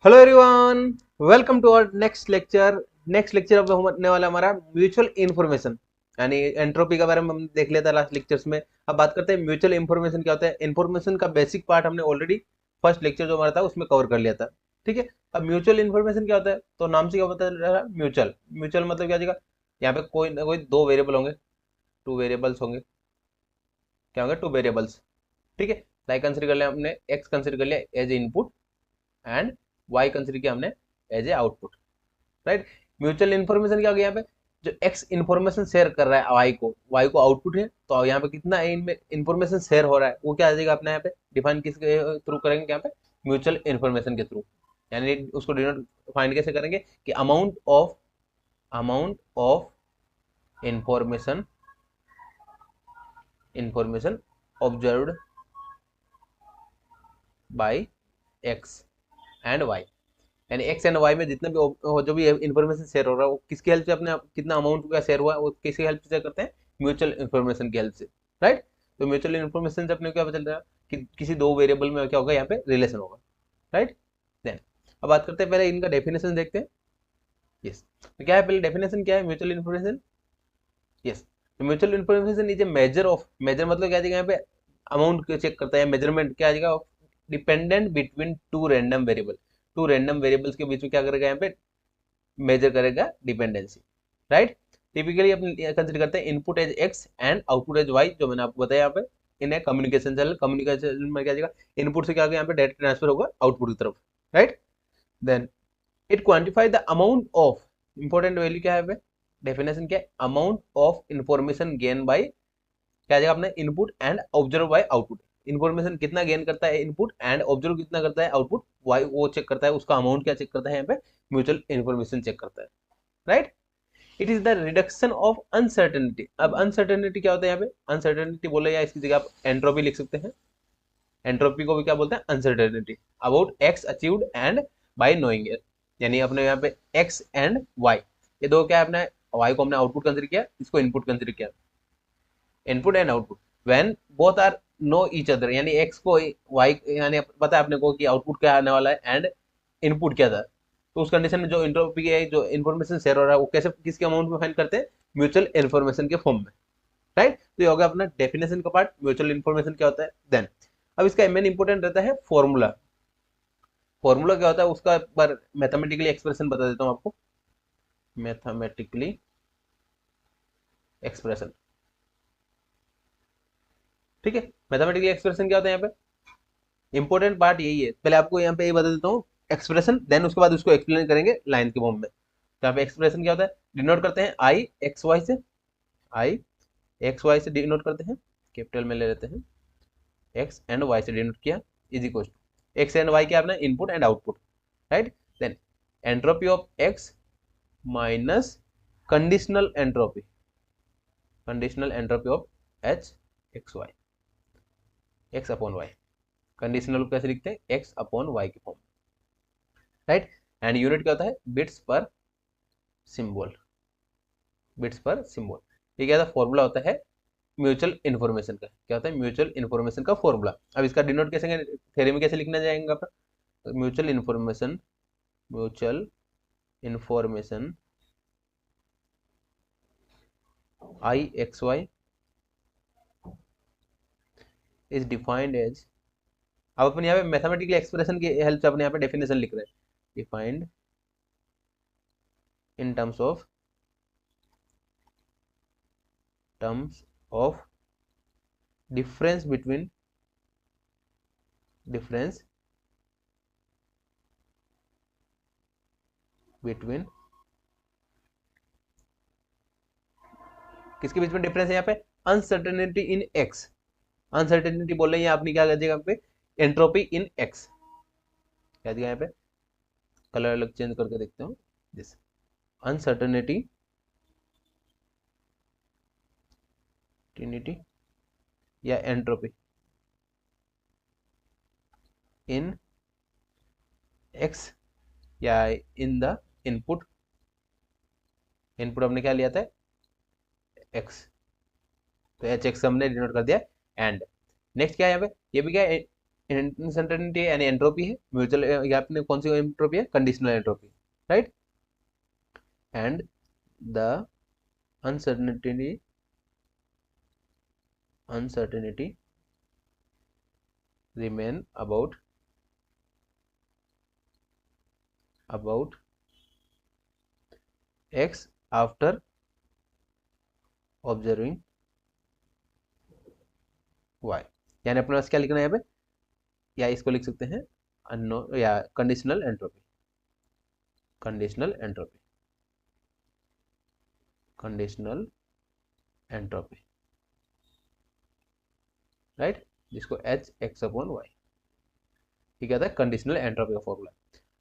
Hello everyone, welcome to our next lecture अब होने वाला हमारा म्यूचुअल इन्फॉर्मेशन यानी एंट्रोपी के बारे में हम देख लेते हैं लास्ट लेक्चर्स में। अब बात करते हैं म्यूचुअल इन्फॉर्मेशन क्या होता है। इन्फॉर्मेशन का बेसिक पार्ट हमने ऑलरेडी फर्स्ट लेक्चर जो हमारा था उसमें कवर कर लिया था। ठीक है। अब म्यूचुअल इन्फॉर्मेशन क्या होता है, तो नाम से क्या पता चल रहा है, म्यूचुअल म्यूचुअल मतलब क्या होगा। यहाँ पे कोई ना कोई दो वेरिएबल होंगे, टू वेरिएबल्स होंगे। क्या होंगे, टू वेरिएबल्स। ठीक है। लाइक कंसिडर कर लिया हमने, एक्स कंसिडर कर लिया as a input and Y consider किया हमने as a output. Right. Mutual information क्या हो गया यहाँ पे, जो एक्स इन्फॉर्मेशन शेयर कर रहा है वाई को आउटपुट है, तो यहाँ पे कितना इन्फॉर्मेशन शेयर हो रहा है वो क्या आ जाएगा अपने यहाँ पे डिफाइन किसके थ्रू करेंगे यहाँ पे, म्यूचुअल इन्फॉर्मेशन के थ्रू। यानी उसको डिनोट फाइंड कैसे करेंगे कि amount of information information observed by X and Y. यानी एक्स एंड वाई में जितना भी जो भी इन्फॉर्मेशन शेयर हो रहा है वो किसकी हेल्प से, अपने कितना अमाउंट का शेयर हुआ है वो किसकी हेल्प से करते हैं, म्यूचुअल इन्फॉर्मेशन की हेल्प से। राइट। तो म्यूचुअल इन्फॉर्मेशन से अपने क्या पता चल रहा है कि किसी दो वेरिएबल में क्या होगा, यहाँ पे रिलेशन होगा। राइट। देन अब बात करते हैं, पहले इनका डेफिनेशन देखते हैं। यस, तो क्या है, पहले डेफिनेशन क्या है म्यूचुअल इन्फॉर्मेशन। यस, तो mutual information is a measure मतलब क्या आ जाएगा यहाँ पे, अमाउंट को चेक करता है, मेजरमेंट क्या आ जाएगा, dependent between two random variables के बीच में क्या करेगा यहाँ पे, मेजर करेगा डिपेंडेंसी। राइट। टिपिकली अपन कंसिडर करते हैं input as X and output as Y, जो मैंने आपको बताया यहाँ पे। इन है कम्युनिकेशन में क्या जाएगा, इनपुट से क्या होगा यहाँ पे डायरेक्ट ट्रांसफर होगा आउटपुट की तरफ। Right. Then it quantify the amount of, important value क्या है यहाँ पे, डेफिनेशन क्या है, amount of information gain by, क्या आ जाएगा अपने, input and observe by output. Information कितना गेन करता है इनपुट, एंड ऑब्जर्व कितना करता है आउटपुट, वाई वो चेक करता है, उसका अमाउंट क्या चेक करता है यहाँ पे, म्यूचुअल इन्फॉर्मेशन चेक करता है। Right. It is the reduction of uncertainty. अब अनसर्टेनिटी क्या होता है यहाँ पे, अनसर्टेनिटी बोले या इसकी जगह आप एंट्रोपी लिख सकते हैं। एंट्रोपी को भी क्या बोलते हैं, uncertainty about x achieved and bye knowing it. यानी अपने यहाँ पे एक्स एंड वाई, ये दो क्या है, अपने वाई को हमने आउटपुट कंसिडर किया, इसको इनपुट कंसिडर किया, input and output. When both are know each other, यानी एक्स को वाई, यानी पता है अपने को कि आउटपुट क्या आने वाला है एंड इनपुट क्या था, तो उस कंडीशन में जो इंट्रोपी है, जो इन्फॉर्मेशन शेयर हो रहा है, वो कैसे किसके अमाउंट में फाइंड करते हैं, म्यूचुअल इन्फॉर्मेशन के फॉर्म में। राइट। तो ये होगा अपना डेफिनेशन का पार्ट, म्यूचुअल इन्फॉर्मेशन क्या होता है। देन अब इसका मेन इंपॉर्टेंट रहता है फॉर्मूला। फॉर्मूला क्या होता है उसका एक बार मैथमेटिकली एक्सप्रेशन बता देता हूँ आपको। मैथमेटिकली एक्सप्रेशन, ठीक है। मैथमेटिकली एक्सप्रेशन क्या होता है यहाँ पे, इंपॉर्टेंट पार्ट यही है। पहले आपको यहाँ पे ये बता देता हूँ एक्सप्रेशन, देन उसके बाद उसको एक्सप्लेन करेंगे लाइन के फॉर्म में। तो यहाँ पे एक्सप्रेशन क्या होता है, डिनोट करते हैं आई एक्स वाई से डिनोट करते हैं, कैपिटल में ले लेते हैं, एक्स एंड वाई से डिनोट किया, is equal to X and Y क्या अपना input and output. Right. Then entropy of X minus conditional entropy, of H X Y, X upon Y. Conditional को कैसे लिखते हैं, एक्स अपॉन वाई के form. Right. And unit क्या होता है, सिंबल बिट्स पर सिंबल। ये क्या था, फॉर्मूला होता है म्यूचुअल इन्फॉर्मेशन का। क्या होता है, म्यूचुअल इन्फॉर्मेशन का फॉर्मूला। अब इसका डिनोट कैसे, थ्योरी में कैसे लिखना जाएगा अपना, mutual information I X Y is defined as, अब अपन यहाँ पे मैथमेटिकल एक्सप्रेशन की हेल्प से अपने यहाँ पे डेफिनेशन लिख रहे हैं, defined in terms of difference between किसके बीच में डिफरेंस है यहाँ पे, अनसर्टेनिटी इन एक्स। अनसर्टेनिटी बोल रहे हैं आपने, क्या कर दिया यहाँ पे, एंट्रोपी इन एक्स क्या दिया यहाँ पे, कलर अलग चेंज करके देखते हो, दिस अनसर्टेनिटी ट्रिनिटी या एंट्रोपी इन एक्स या इन द इनपुट, हमने क्या लिया था, एक्स, तो एच एक्स हमने डिनोट कर दिया। एंड नेक्स्ट क्या है यहाँ पे, ये भी क्या है, अनसर्टेनिटी यानी एंट्रोपी है, म्यूचुअल यहाँ पे कौन सी एंट्रोपी है, conditional entropy, right. And the uncertainty remain about x after observing y, यानी अपने पास क्या लिखना है यहाँ पे, या इसको लिख सकते हैं अननोन या conditional entropy, conditional entropy, conditional entropy, right, जिसको एच एक्स अपॉन वाई, ठीक है, कंडीशनल एंट्रोपी का फॉर्मूला।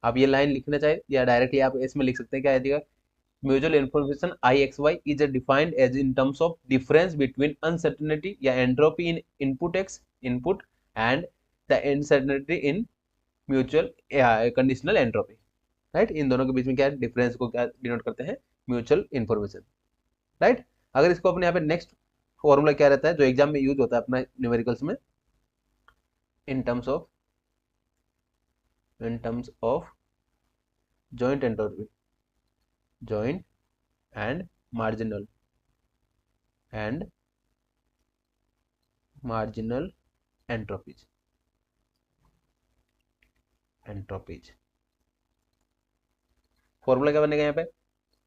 आप ये लाइन लिखना चाहे या डायरेक्टली आप इसमें लिख सकते हैं, क्या आएगा, mutual information I X Y is defined as in terms of difference between uncertainty या entropy in input X input and the uncertainty in mutual conditional entropy, right. इन दोनों के बीच में क्या डिफरेंस को क्या डिनोट करते हैं, म्यूचुअल इन्फॉर्मेशन, राइट। अगर इसको अपने यहाँ पे नेक्स्ट फॉर्मूला क्या रहता है जो एग्जाम में यूज होता है अपना न्यूमेरिकल्स में, इन terms of joint entropy, joint and marginal entropies, formula क्या बनेगा यहाँ पे,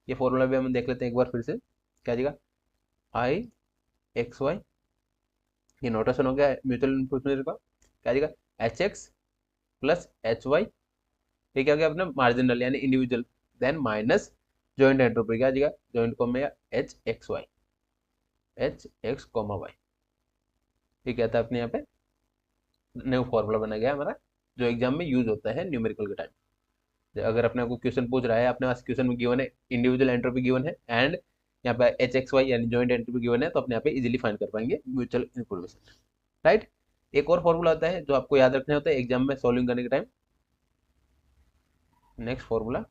ये फॉर्मूला भी हम देख लेते हैं एक बार फिर से, क्या जाएगा, आई एक्स वाई, ये नोटेशन हो गया म्यूचुअल इन्फॉर्मेशन का, क्या जाएगा, H X plus H Y, ये क्या हो गया अपना मार्जिनल यानी individual, then minus joint entropy, क्या जाएगा, जॉइंट को में एच एक्स कॉमा वाई, ये क्या था अपने यहाँ पे न्यू फॉर्मूला बना गया हमारा जो एग्जाम में यूज होता है न्यूमेरिकल के टाइम। अगर अपने को क्वेश्चन पूछ रहा है, अपने पास क्वेश्चन में गिवन है इंडिविजुअल एंट्रोपी गिवन है एंड यहाँ पे एच एक्स वाई यानी जॉइंट एंट्रोपी गिवन है, तो अपने यहाँ पे इजीली फाइंड कर पाएंगे म्यूचुअल इन्फॉर्मेशन, राइट। एक और फॉर्मूला होता है जो आपको याद रखना होता है एग्जाम में सॉल्विंग करने के time, next formula,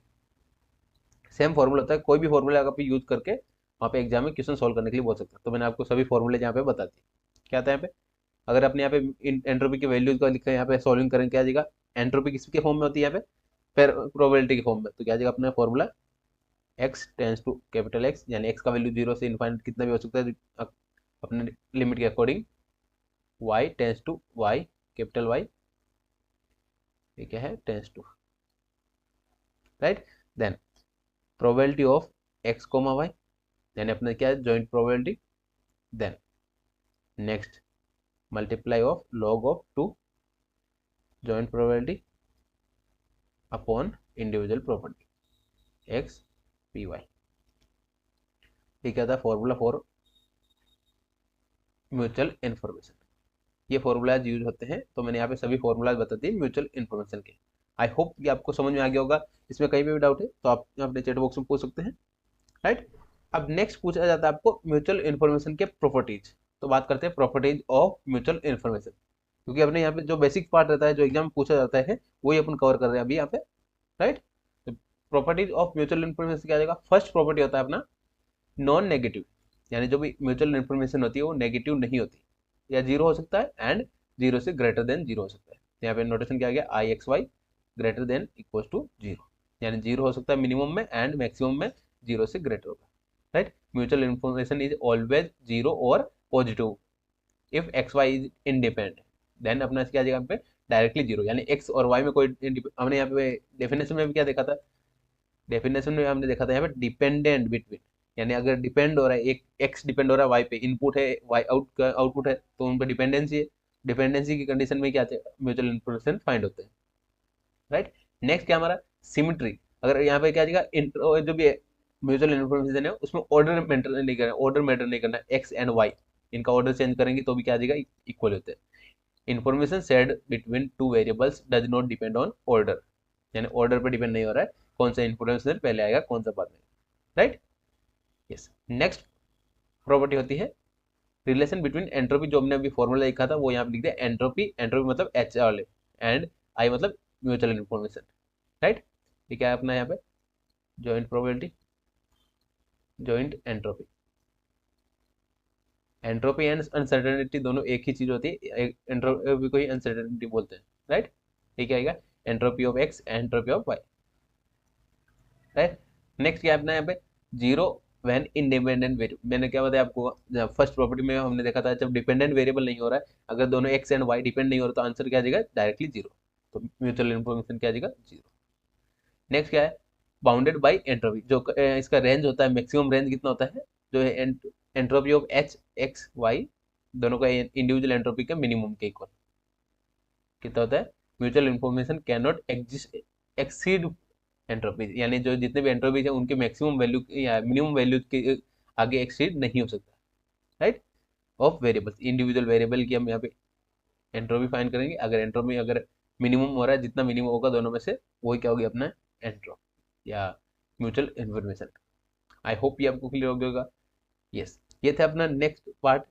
same formula होता है, कोई भी फॉर्मूला आप यूज करके वहाँ पे एग्जाम में क्वेश्चन सॉल्व करने के लिए बोल सकते हैं। तो मैंने आपको सभी फॉर्मूले यहाँ पे बता दिए, क्या आता है यहाँ पे, अगर अपने यहाँ पे एंट्रोपी की वैल्यूज को लिखा है यहाँ पे सॉल्विंग करेंगे, क्या जाएगा, एंट्रोपी किसके फॉर्म में होती है यहाँ पे, फिर प्रोबेबिलिटी के फॉर्म में, तो क्या जाएगा अपना formula X tends to capital X, यानी एक्स का वैल्यू 0 से इनफाइनाइट कितना भी हो सकता है अपने लिमिट के according, Y tends to Y capital Y, ये क्या है, tends to, right. Then probability of X comma Y, यानी अपने क्या है joint probability, then next multiply of log of 2 joint probability upon individual probability X P Y, ये क्या था फॉर्मूला फॉर म्यूचुअल इन्फॉर्मेशन। ये फॉर्मूलाज यूज होते हैं, तो मैंने यहाँ पे सभी फॉर्मूलाज बता दिए म्यूचुअल इन्फॉर्मेशन के। आई होप कि आपको समझ में आ गया होगा, इसमें कहीं भी डाउट है तो आप अपने चैट बॉक्स में पूछ सकते हैं, राइट। अब नेक्स्ट पूछा जाता है आपको म्यूचुअल इन्फॉर्मेशन के प्रॉपर्टीज, तो बात करते हैं प्रॉपर्टीज ऑफ म्यूचुअल इन्फॉर्मेशन, क्योंकि अपने यहाँ पे जो बेसिक पार्ट रहता है जो एग्जाम में पूछा जाता है वही अपन कवर कर रहे हैं अभी यहाँ पे, राइट। तो प्रॉपर्टीज ऑफ म्यूचुअल इन्फॉर्मेशन क्या जाएगा, फर्स्ट प्रॉपर्टी होता है अपना नॉन नेगेटिव, यानी जो भी म्यूचुअल इन्फॉर्मेशन होती है वो नेगेटिव नहीं होती, या जीरो हो सकता है एंड जीरो से ग्रेटर देन जीरो हो सकता है। यहाँ पे नोटेशन क्या आ गया, I X Y greater than equal to zero, यानी जीरो हो सकता है मिनिमम में एंड मैक्सिमम में जीरो से ग्रेटर होगा, right. Mutual information is always zero और positive if X Y is independent, then अपना क्या जाएगा पे डायरेक्टली जीरो, यानी एक्स और वाई में कोई हमने यहाँ पे डेफिनेशन में भी क्या देखा था, डेफिनेशन में हमने देखा था यहाँ पे डिपेंडेंट बिटवीन, यानी अगर डिपेंड हो रहा है एक एक्स डिपेंड हो रहा है वाई पे, इनपुट है वाई आउटपुट है, तो उन पर डिपेंडेंसी है, डिपेंडेंसी की कंडीशन में क्या म्यूचुअल इन्फॉर्मेशन फाइंड होते हैं, राइट। नेक्स्ट क्या हमारा सिमिट्री, अगर यहाँ पे क्या जाएगा जो भी म्यूचुअल इन्फॉर्मेशन है उसमें ऑर्डर मैटर नहीं करना, ऑर्डर मैटर नहीं करना, एक्स एंड वाई इनका ऑर्डर चेंज करेंगे तो भी क्या जाएगा इक्वल होते हैं। Information shared between two variables does not depend on order, यानी ऑर्डर पर डिपेंड नहीं हो रहा है कौन सा इन्फॉर्मेशन पहले आएगा कौन सा बाद में, राइट। यस, नेक्स्ट प्रॉपर्टी होती है रिलेशन बिटवीन एंट्रोपी, जो हमने अभी फॉर्मूला लिखा था वो यहाँ पे लिख दिया, एंट्रोपी, एंट्रोपी मतलब एच वाले एंड आई मतलब म्यूचुअल इन्फॉर्मेशन, राइट। ये क्या है अपना यहाँ पे joint probability, joint entropy, entropy and uncertainty दोनों एक ही चीज होती है, एंट्रोपी को ही अनसर्टेनिटी बोलते हैं, राइट। ये क्या आएगा, entropy of X, entropy of Y, right. Next क्या है अपना यहाँ पे, जीरो व्हेन इंडिपेंडेंट वेरिएबल। मैंने क्या बताया आपको, फर्स्ट प्रॉपर्टी में हमने देखा था, जब डिपेंडेंट वेरिएबल नहीं हो रहा है, अगर दोनों एक्स एंड वाई डिपेंड नहीं हो रहा, तो आंसर क्या आ जाएगा, डायरेक्टली जीरो। तो म्यूचुअल इन्फॉर्मेशन क्या आ जाएगा, जीरो। नेक्स्ट क्या है, बाउंडेड बाई एंट्रोपी। जो इसका रेंज होता है, मैक्सिमम रेंज कितना होता है, जो है entropy of H X Y दोनों का इंडिविजुअल एंट्रोपी के मिनिमम के इक्वल कितना होता है। Mutual information can not exist exceed entropy, यानी जो जितने भी एंट्रोपीज है उनके मैक्सिमम वैल्यू या मिनिमम वैल्यू के आगे एक्सीड नहीं हो सकता, right. Of variables, individual variable की हम यहाँ पे एंट्रोपी फाइंड करेंगे। अगर एंट्रोपी अगर मिनिमम हो रहा है, जितना मिनिमम होगा दोनों में से, वही क्या होगी अपना एंट्रोपी या म्यूचुअल इन्फॉर्मेशन। आई होप ये आपको क्लियर हो गया होगा। यस, ये था अपना नेक्स्ट पार्ट,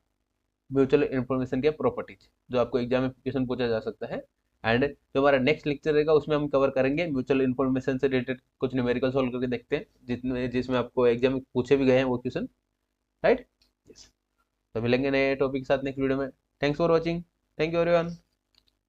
म्यूचुअल इन्फॉर्मेशन के प्रॉपर्टीज, जो आपको एग्जाम में क्वेश्चन पूछा जा सकता है। एंड जो हमारा नेक्स्ट लेक्चर रहेगा उसमें हम कवर करेंगे म्यूचुअल इन्फॉर्मेशन से रिलेटेड कुछ न्यूमेरिकल सॉल्व करके देखते हैं, जिसमें आपको एग्जाम में पूछे भी गए हैं वो क्वेश्चन, राइट। यस, तो मिलेंगे नए टॉपिक के साथ नेक्स्ट वीडियो में। Thanks for watching, thank you everyone.